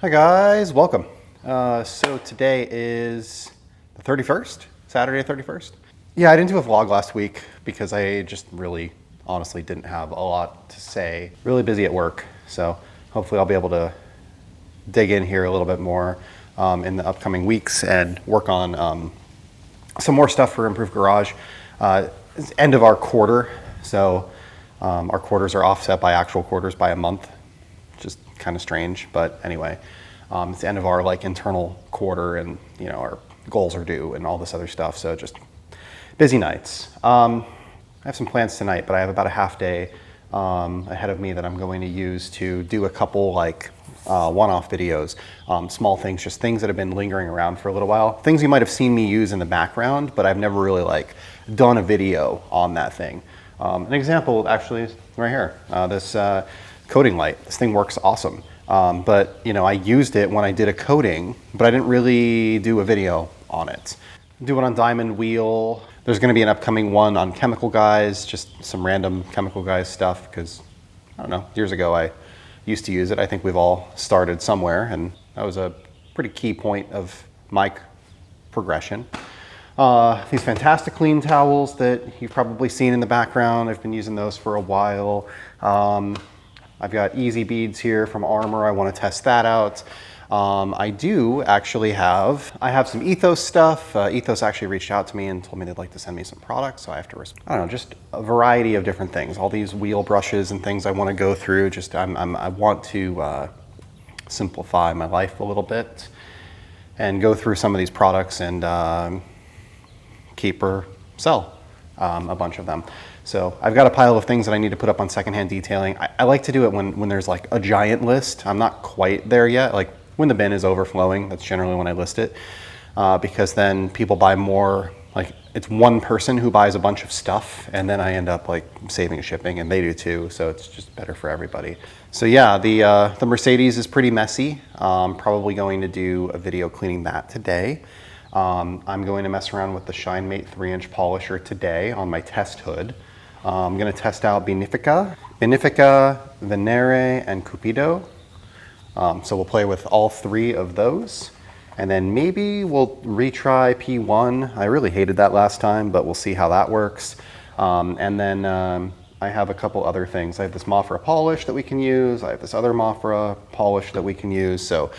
Hi guys, welcome. So today is the 31st, Saturday 31st. Yeah, I didn't do a vlog last week because I just really honestly didn't have a lot to say. Really busy at work, so hopefully I'll be able to dig in here a little bit more in the upcoming weeks and work on some more stuff for Improved Garage. It's end of our quarter, so our quarters are offset by actual quarters by a month. Just kind of strange, but anyway, it's the end of our like internal quarter, and you know our goals are due and all this other stuff. So just busy nights. I have some plans tonight, but I have about a half day ahead of me that I'm going to use to do a couple like one-off videos, small things, just things that have been lingering around for a little while. Things you might have seen me use in the background, but I've never really like done a video on that thing. An example actually is right here. This coating light. This thing works awesome. But you know, I used it when I did a coating, but I didn't really do a video on it. Do it on diamond wheel. There's going to be an upcoming one on chemical guys, just some random chemical guys stuff, because I don't know, years ago I used to use it. I think we've all started somewhere, and that was a pretty key point of my progression. These fantastic clean towels that you've probably seen in the background. I've been using those for a while. I've got easy beads here from Armor. I want to test that out. I do actually have some Ethos stuff. Ethos actually reached out to me and told me they'd like to send me some products, so I have to I don't know, just a variety of different things. All these wheel brushes and things I want to go through. Just I want to simplify my life a little bit and go through some of these products and keep or sell a bunch of them. So I've got a pile of things that I need to put up on secondhand detailing. I like to do it when there's like a giant list. I'm not quite there yet. Like when the bin is overflowing, that's generally when I list it, because then people buy more. Like it's one person who buys a bunch of stuff, and then I end up like saving shipping, and they do too. So it's just better for everybody. So yeah, the Mercedes is pretty messy. Probably going to do a video cleaning that today. I'm going to mess around with the ShineMate 3-inch polisher today on my test hood. I'm going to test out Benefica, Vanère, and Cupido. So we'll play with all three of those. And then maybe we'll retry P1. I really hated that last time, but we'll see how that works. And then I have a couple other things. I have this Mafra polish that we can use. I have this other Mafra polish that we can use. So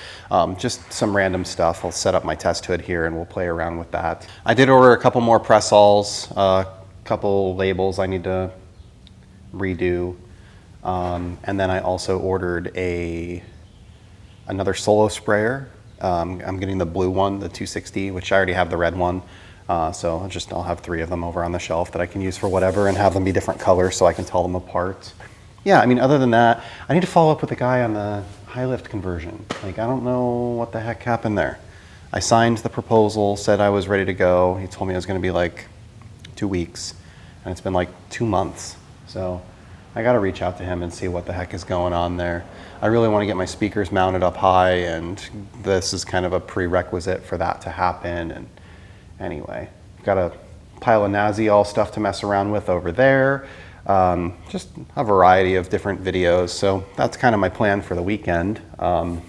just some random stuff. I'll set up my test hood here and we'll play around with that. I did order a couple more Pressols, couple labels I need to redo, and then I also ordered another solo sprayer. I'm getting the blue one, the 260, which I already have the red one, so I'll have three of them over on the shelf that I can use for whatever and have them be different colors so I can tell them apart. Yeah, I mean, other than that, I need to follow up with the guy on the high lift conversion. Like, I don't know what the heck happened there. I signed the proposal, said I was ready to go. He told me it was going to be like 2 weeks, and it's been like 2 months. So I got to reach out to him and see what the heck is going on there. I really want to get my speakers mounted up high, and this is kind of a prerequisite for that to happen. And anyway, got a pile of Nazi-all stuff to mess around with over there. Just a variety of different videos. So that's kind of my plan for the weekend. I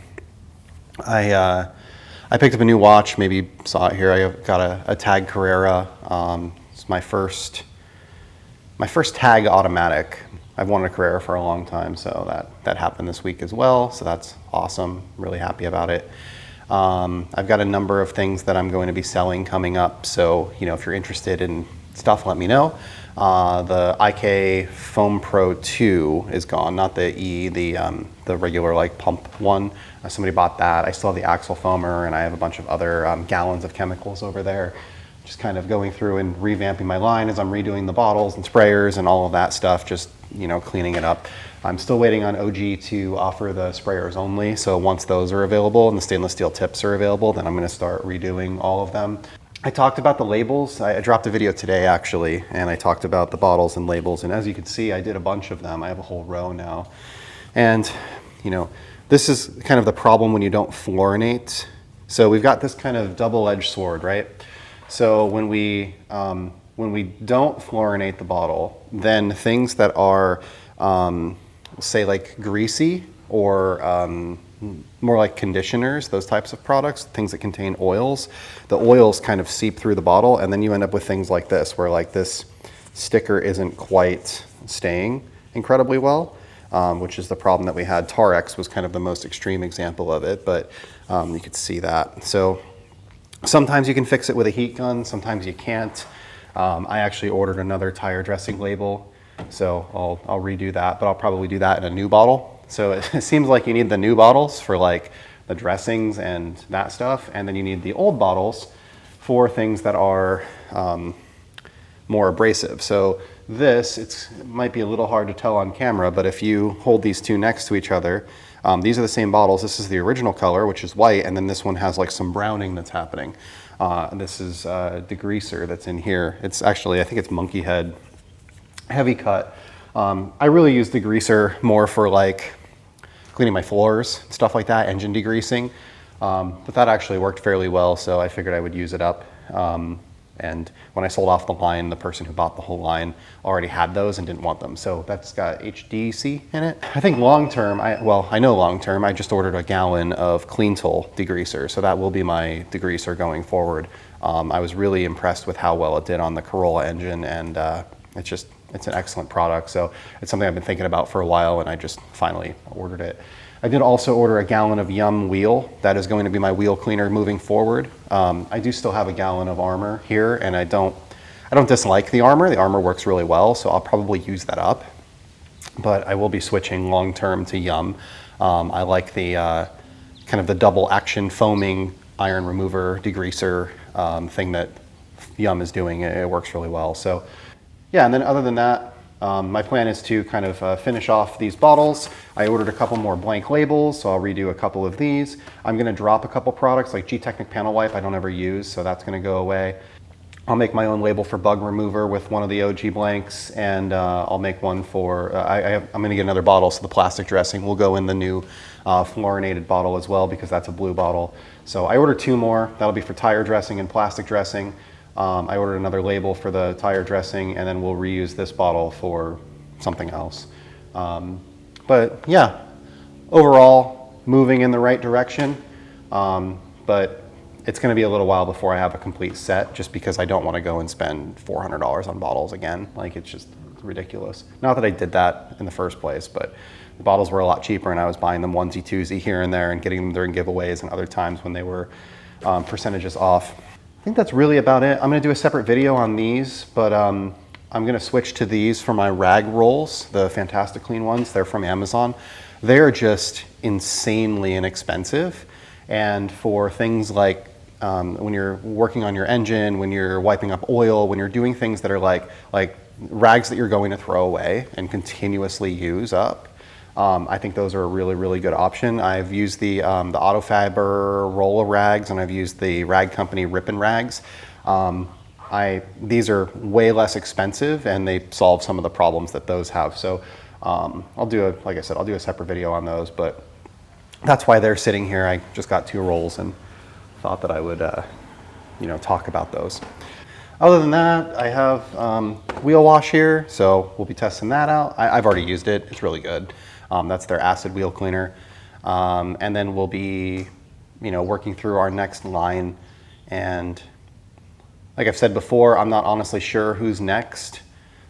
picked up a new watch. Maybe you saw it here. I got a Tag Carrera. It's my first Tag automatic. I've wanted a Carrera for a long time, so that happened this week as well. So that's awesome. Really happy about it. I've got a number of things that I'm going to be selling coming up. So you know, if you're interested in stuff, let me know. The IK Foam Pro 2 is gone, not the E, the regular like pump one. Somebody bought that. I still have the Axle Foamer, and I have a bunch of other gallons of chemicals over there. Just kind of going through and revamping my line as I'm redoing the bottles and sprayers and all of that stuff, just, you know, cleaning it up. I'm still waiting on OG to offer the sprayers only, so once those are available and the stainless steel tips are available, then I'm going to start redoing all of them. I talked about the labels. I dropped a video today actually, and I talked about the bottles and labels, and as you can see, I did a bunch of them. I have a whole row now. And, you know, this is kind of the problem when you don't fluorinate. So we've got this kind of double-edged sword, right? So when we don't fluorinate the bottle, then things that are, say like greasy or more like conditioners, those types of products, things that contain oils. The oils kind of seep through the bottle, and then you end up with things like this, where like this sticker isn't quite staying incredibly well, which is the problem that we had. Tarex was kind of the most extreme example of it, but you could see that. So sometimes you can fix it with a heat gun, sometimes you can't. I actually ordered another tire dressing label, so I'll redo that, but I'll probably do that in a new bottle. So it seems like you need the new bottles for like the dressings and that stuff, and then you need the old bottles for things that are more abrasive. So this, it might be a little hard to tell on camera, but if you hold these two next to each other, these are the same bottles. This is the original color, which is white, and then this one has like some browning that's happening. This is Degreaser that's in here. It's actually, I think it's monkey head, heavy cut. I really use Degreaser more for like cleaning my floors, stuff like that, engine degreasing. But that actually worked fairly well, so I figured I would use it up. And when I sold off the line, the person who bought the whole line already had those and didn't want them. So that's got HDC in it. I think long term, I know long term, I just ordered a gallon of Cleantle degreaser. So that will be my degreaser going forward. I was really impressed with how well it did on the Corolla engine, and it's an excellent product. So it's something I've been thinking about for a while, and I just finally ordered it. I did also order a gallon of Yum wheel. That is going to be my wheel cleaner moving forward. I do still have a gallon of Armor here, and I don't dislike the Armor. The Armor works really well, so I'll probably use that up. But I will be switching long term to Yum. I like the kind of the double action foaming iron remover degreaser thing that Yum is doing. It works really well. So yeah, and then other than that, my plan is to kind of finish off these bottles. I ordered a couple more blank labels, so I'll redo a couple of these. I'm gonna drop a couple products like G-Technic Panel Wipe I don't ever use, so that's gonna go away. I'll make my own label for bug remover with one of the OG blanks, and I'll make one for, I'm gonna get another bottle, so the plastic dressing will go in the new fluorinated bottle as well, because that's a blue bottle. So I ordered 2 more. That'll be for tire dressing and plastic dressing. I ordered another label for the tire dressing, and then we'll reuse this bottle for something else. But yeah, overall, moving in the right direction. But it's gonna be a little while before I have a complete set, just because I don't wanna go and spend $400 on bottles again. Like, it's just ridiculous. Not that I did that in the first place, but the bottles were a lot cheaper, and I was buying them onesie twosie here and there and getting them during giveaways and other times when they were percentages off. I think that's really about it. I'm gonna do a separate video on these, but I'm gonna switch to these for my rag rolls, the Fantastic Clean ones. They're from Amazon. They're just insanely inexpensive. And for things like when you're working on your engine, when you're wiping up oil, when you're doing things that are like rags that you're going to throw away and continuously use up, I think those are a really, really good option. I've used the Autofiber Roller rags, and I've used the Rag Company Rippin' rags. These are way less expensive, and they solve some of the problems that those have. So like I said, I'll do a separate video on those, but that's why they're sitting here. I just got 2 rolls and thought that I would, talk about those. Other than that, I have wheel wash here, so we'll be testing that out. I've already used it. It's really good. That's their acid wheel cleaner. And then we'll be, working through our next line. And like I've said before, I'm not honestly sure who's next.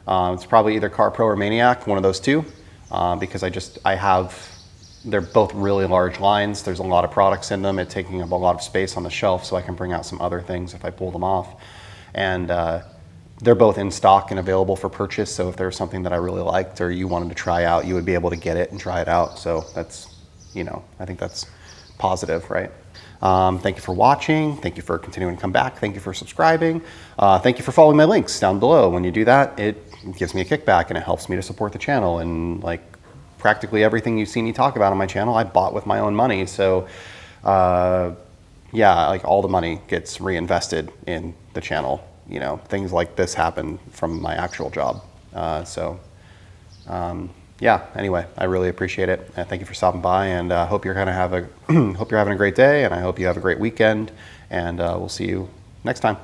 It's probably either CarPro or Maniac, one of those two, because they're both really large lines. There's a lot of products in them. It's taking up a lot of space on the shelf, so I can bring out some other things if I pull them off. And they're both in stock and available for purchase, so if there was something that I really liked or you wanted to try out, you would be able to get it and try it out. So that's, I think that's positive, right? Thank you for watching. Thank you for continuing to come back. Thank you for subscribing. Thank you for following my links down below. When you do that, it gives me a kickback and it helps me to support the channel. And like practically everything you've seen me talk about on my channel, I bought with my own money. So yeah, like all the money gets reinvested in the channel. Things like this happen from my actual job. Yeah, anyway, I really appreciate it. Thank you for stopping by, and hope you're hope you're having a great day, and I hope you have a great weekend, and we'll see you next time.